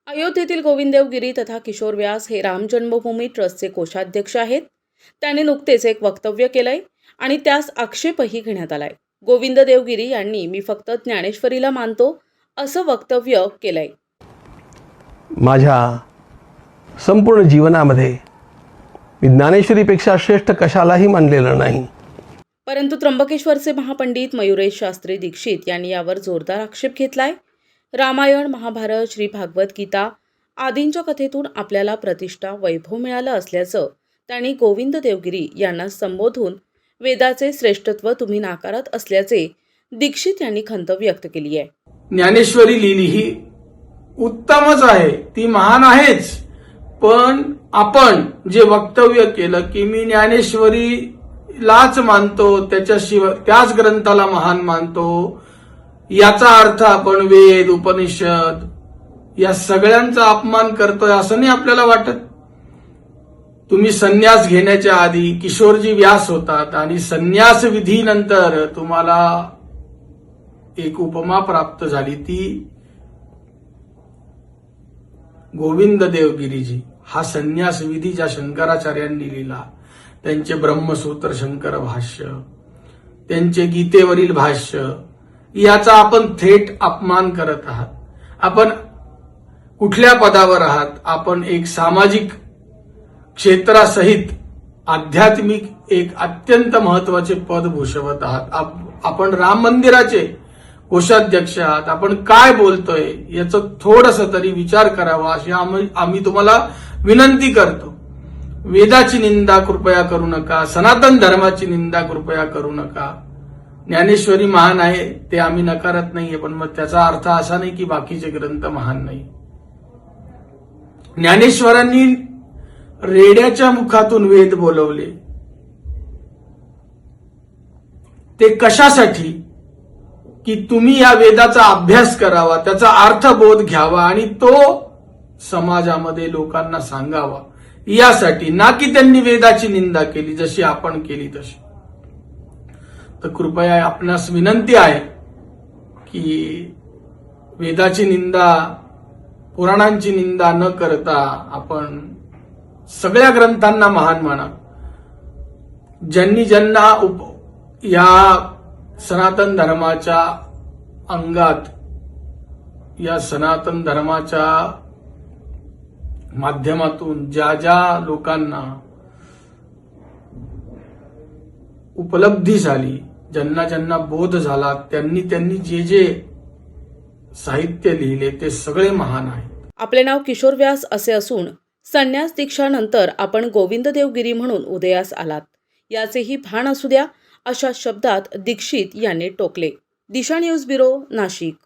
अयोध्येतील गोविंददेव गिरी तथा किशोर व्यास हे राम जन्मभूमी ट्रस्टचे कोषाध्यक्ष आहेत. त्यांनी नुकतेच एक वक्तव्य केलंय आणि त्यास आक्षेपही घेण्यात आलाय. गोविंददेव गिरी यांनी मी फक्त ज्ञानेश्वरीला मानतो असं वक्तव्य केलंय. माझ्या संपूर्ण जीवनामध्ये मी ज्ञानेश्वरीपेक्षा श्रेष्ठ कशालाही मानलेलं नाही. परंतु त्र्यंबकेश्वरचे महापंडित मयुरेश शास्त्री दीक्षित यांनी यावर जोरदार आक्षेप घेतलाय. रामायण, महाभारत, श्री भागवत गीता आदींच्या कथेतून आपल्याला प्रतिष्ठा, वैभव मिळालं असल्याचं त्यांनी गोविंददेव गिरी यांना संबोधून वेदाचे श्रेष्ठत्व तुम्ही नाकारत असल्याचे दीक्षित यांनी खंत व्यक्त केली आहे. ज्ञानेश्वरी लिहिली ही उत्तमच आहे, ती महान आहेच, पण आपण जे वक्तव्य केलं की मी ज्ञानेश्वरीलाच मानतो, त्याच्याशिवाय त्याच ग्रंथाला महान मानतो, याचा अर्थ आपण वेद, उपनिषद या सगळ्यांचा अपमान करतोय असं नाही आपल्याला वाटत. तुम्ही संन्यास घेण्याच्या आधी किशोरजी व्यास होतात आणि संन्यास विधीनंतर तुम्हाला एक उपमा प्राप्त झाली, ती गोविंददेव गिरीजी. हा संन्यास विधी ज्या शंकराचार्यांनी लिहिला, त्यांचे ब्रह्मसूत्र शंकर भाष्य, त्यांचे गीतेवरील भाष्य, याचा आपण थेट अपमान करत आहात. आपण कुठल्या पदावर आहात? आपण एक सामाजिक क्षेत्रासहित आध्यात्मिक एक अत्यंत महत्वाचे पद भूषवत आहात. आपण राम मंदिराचे कोषाध्यक्ष आहात. आपण काय बोलतोय याचं थोडंसं तरी विचार करावा अशी आम्ही तुम्हाला विनंती करतो. वेदाची निंदा कृपया करू नका, सनातन धर्माची निंदा कृपया करू नका. ज्ञानेश्वरी महान आहे ते आम्ही नकारत नाहीये, पण मग त्याचा अर्थ असा नाही की बाकीचे ग्रंथ महान नाही. ज्ञानेश्वरांनी रेड्याच्या मुखातून वेद बोलवले, ते कशासाठी? की तुम्ही या वेदाचा अभ्यास करावा, त्याचा अर्थबोध घ्यावा आणि तो समाजामध्ये लोकांना सांगावा, यासाठी. ना की त्यांनी वेदाची निंदा केली जशी आपण केली तशी. तर कृपया आपणास विनंती आहे की वेदाची निंदा, पुराणांची निंदा न करता आपण सगळ्या ग्रंथांना महान माना. ज्यांनी ज्यांना या सनातन धर्माच्या अंगात, या सनातन धर्माच्या माध्यमातून ज्या ज्या लोकांना उपलब्धी झाली, ज्यांना ज्यांना बोध झाला, त्यांनी जे जे साहित्य लिहिले ते सगळे महान आहे. आपले नाव किशोर व्यास असे असून संन्यास दीक्षानंतर आपण गोविंददेव गिरी म्हणून उदयास आलात, याचेही भान असू द्या, अशा शब्दात दीक्षित यांनी टोकले. दिशा न्यूज ब्युरो, नाशिक.